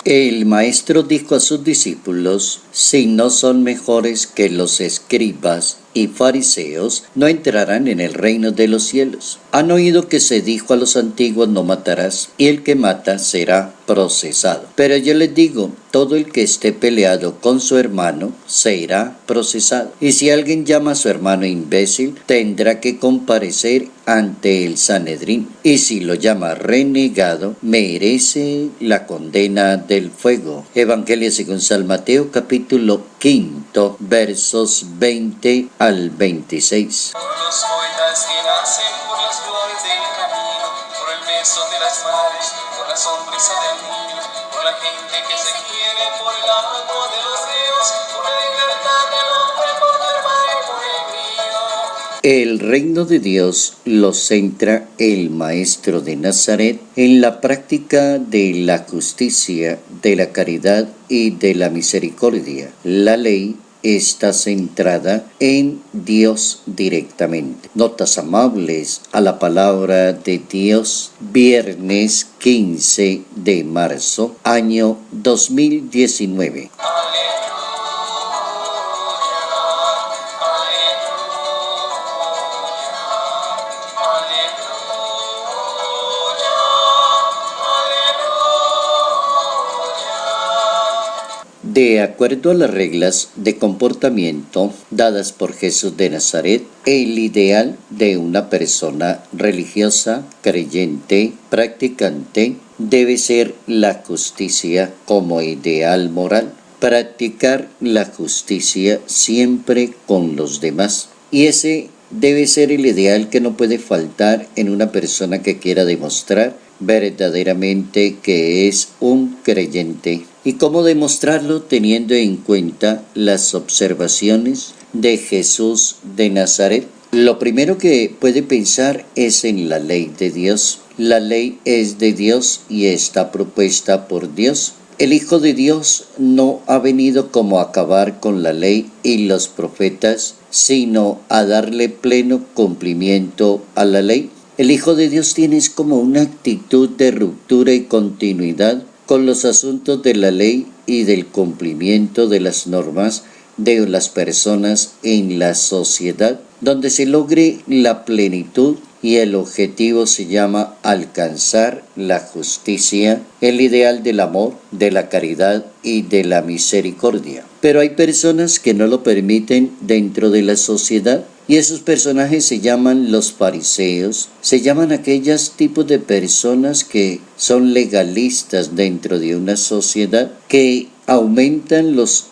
El maestro dijo a sus discípulos: si no son mejores que los escribas y fariseos, no entrarán en el reino de los cielos. Han oído que se dijo a los antiguos: no matarás, y el que mata será procesado. Pero yo les digo, todo el que esté peleado con su hermano será procesado. Y si alguien llama a su hermano imbécil, tendrá que comparecer ante el Sanedrín. Y si lo llama renegado, merece la condena del fuego. Evangelio según San Mateo, capítulo 5, versos 20 al 26. Por los poetas que nacen por las flores del camino, por el beso de las madres, por la sonrisa del niño, por la gente que se quiere, por el agua de los ríos, por la libertad del hombre, por tu hermano y por el mío. El reino de Dios lo centra el Maestro de Nazaret en la práctica de la justicia, de la caridad y de la misericordia. La ley está centrada en Dios directamente. Notas amables a la palabra de Dios, viernes 15 de marzo, año 2019. De acuerdo a las reglas de comportamiento dadas por Jesús de Nazaret, el ideal de una persona religiosa, creyente, practicante, debe ser la justicia como ideal moral. Practicar la justicia siempre con los demás. Y ese debe ser el ideal que no puede faltar en una persona que quiera demostrar verdaderamente que es un creyente. ¿Y cómo demostrarlo? Teniendo en cuenta las observaciones de Jesús de Nazaret. Lo primero que puede pensar es en la ley de Dios. La ley es de Dios y está propuesta por Dios. El Hijo de Dios no ha venido como a acabar con la ley y los profetas, sino a darle pleno cumplimiento a la ley. El Hijo de Dios tiene como una actitud de ruptura y continuidad con los asuntos de la ley y del cumplimiento de las normas de las personas en la sociedad, donde se logre la plenitud, y el objetivo se llama alcanzar la justicia, el ideal del amor, de la caridad y de la misericordia. Pero hay personas que no lo permiten dentro de la sociedad, y esos personajes se llaman los fariseos, se llaman aquellos tipos de personas que son legalistas dentro de una sociedad, que aumentan los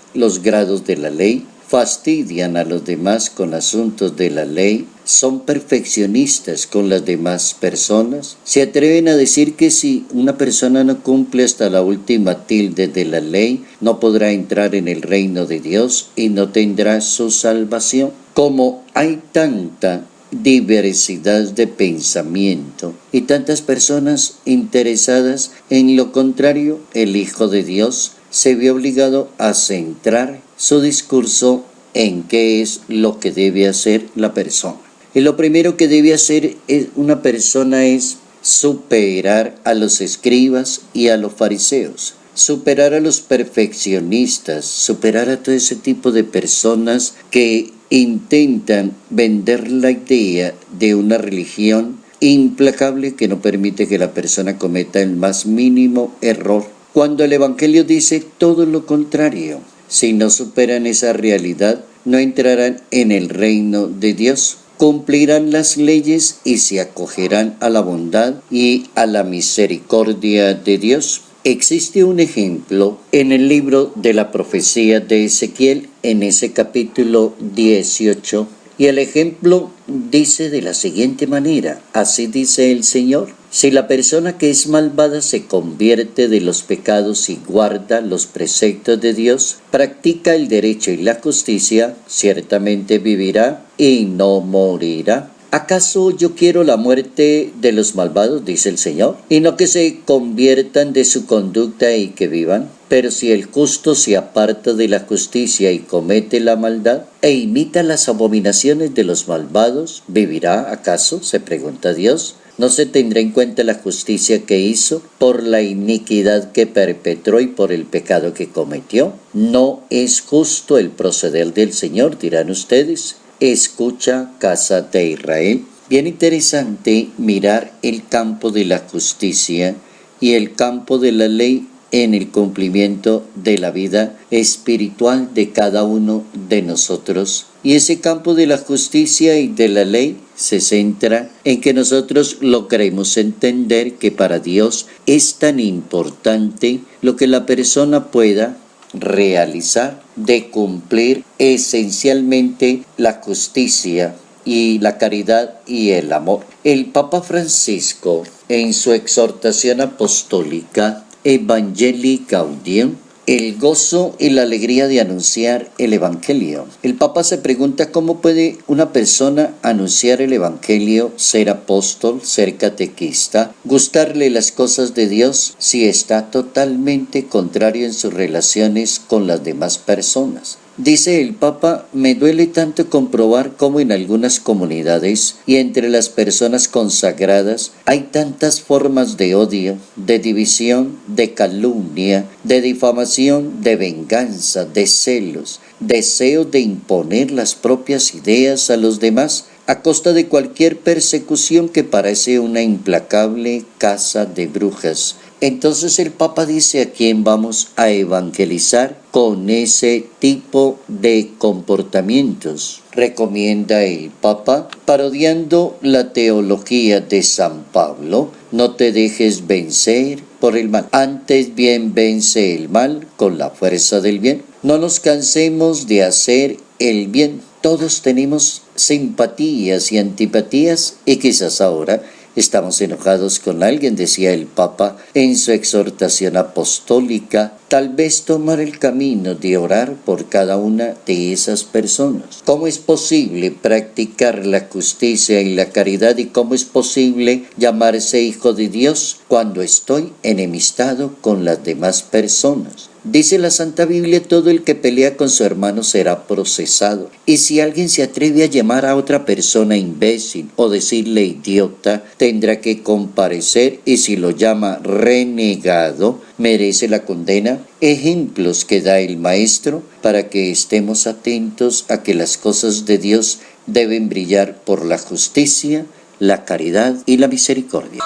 grados de la ley, fastidian a los demás con asuntos de la ley, son perfeccionistas con las demás personas, se atreven a decir que si una persona no cumple hasta la última tilde de la ley, no podrá entrar en el reino de Dios y no tendrá su salvación. Como hay tanta diversidad de pensamiento y tantas personas interesadas en lo contrario, el Hijo de Dios se vio obligado a centrar su discurso en qué es lo que debe hacer la persona. Y lo primero que debe hacer una persona es superar a los escribas y a los fariseos, superar a los perfeccionistas, superar a todo ese tipo de personas que intentan vender la idea de una religión implacable que no permite que la persona cometa el más mínimo error, cuando el Evangelio dice todo lo contrario. Si no superan esa realidad, no entrarán en el reino de Dios. Cumplirán las leyes y se acogerán a la bondad y a la misericordia de Dios. Existe un ejemplo en el libro de la profecía de Ezequiel, en ese capítulo 18, y el ejemplo dice de la siguiente manera: así dice el Señor, si la persona que es malvada se convierte de los pecados y guarda los preceptos de Dios, practica el derecho y la justicia, ciertamente vivirá y no morirá. ¿Acaso yo quiero la muerte de los malvados?, dice el Señor, y no que se conviertan de su conducta y que vivan. Pero si el justo se aparta de la justicia y comete la maldad, e imita las abominaciones de los malvados, ¿vivirá acaso?, se pregunta Dios. ¿No se tendrá en cuenta la justicia que hizo por la iniquidad que perpetró y por el pecado que cometió? No es justo el proceder del Señor, dirán ustedes. Escucha, casa de Israel. Bien interesante mirar el campo de la justicia y el campo de la ley en el cumplimiento de la vida espiritual de cada uno de nosotros. Y ese campo de la justicia y de la ley se centra en que nosotros logremos entender que para Dios es tan importante lo que la persona pueda realizar, de cumplir esencialmente la justicia y la caridad y el amor. El Papa Francisco, en su exhortación apostólica Evangelii Gaudium, el gozo y la alegría de anunciar el Evangelio. El Papa se pregunta cómo puede una persona anunciar el Evangelio, ser apóstol, ser catequista, gustarle las cosas de Dios si está totalmente contrario en sus relaciones con las demás personas. Dice el Papa, me duele tanto comprobar cómo en algunas comunidades y entre las personas consagradas hay tantas formas de odio, de división, de calumnia, de difamación, de venganza, de celos, deseo de imponer las propias ideas a los demás a costa de cualquier persecución que parece una implacable caza de brujas. Entonces el Papa dice a quién vamos a evangelizar con ese tipo de comportamientos. Recomienda el Papa, parodiando la teología de San Pablo, no te dejes vencer por el mal, antes bien vence el mal con la fuerza del bien. No nos cansemos de hacer el bien. Todos tenemos simpatías y antipatías y quizás ahora estamos enojados con alguien, decía el Papa en su exhortación apostólica. Tal vez tomar el camino de orar por cada una de esas personas. ¿Cómo es posible practicar la justicia y la caridad y cómo es posible llamarse hijo de Dios cuando estoy enemistado con las demás personas? Dice la Santa Biblia, todo el que pelea con su hermano será procesado. Y si alguien se atreve a llamar a otra persona imbécil o decirle idiota, tendrá que comparecer y si lo llama renegado, merece la condena. Ejemplos que da el Maestro para que estemos atentos a que las cosas de Dios deben brillar por la justicia, la caridad y la misericordia.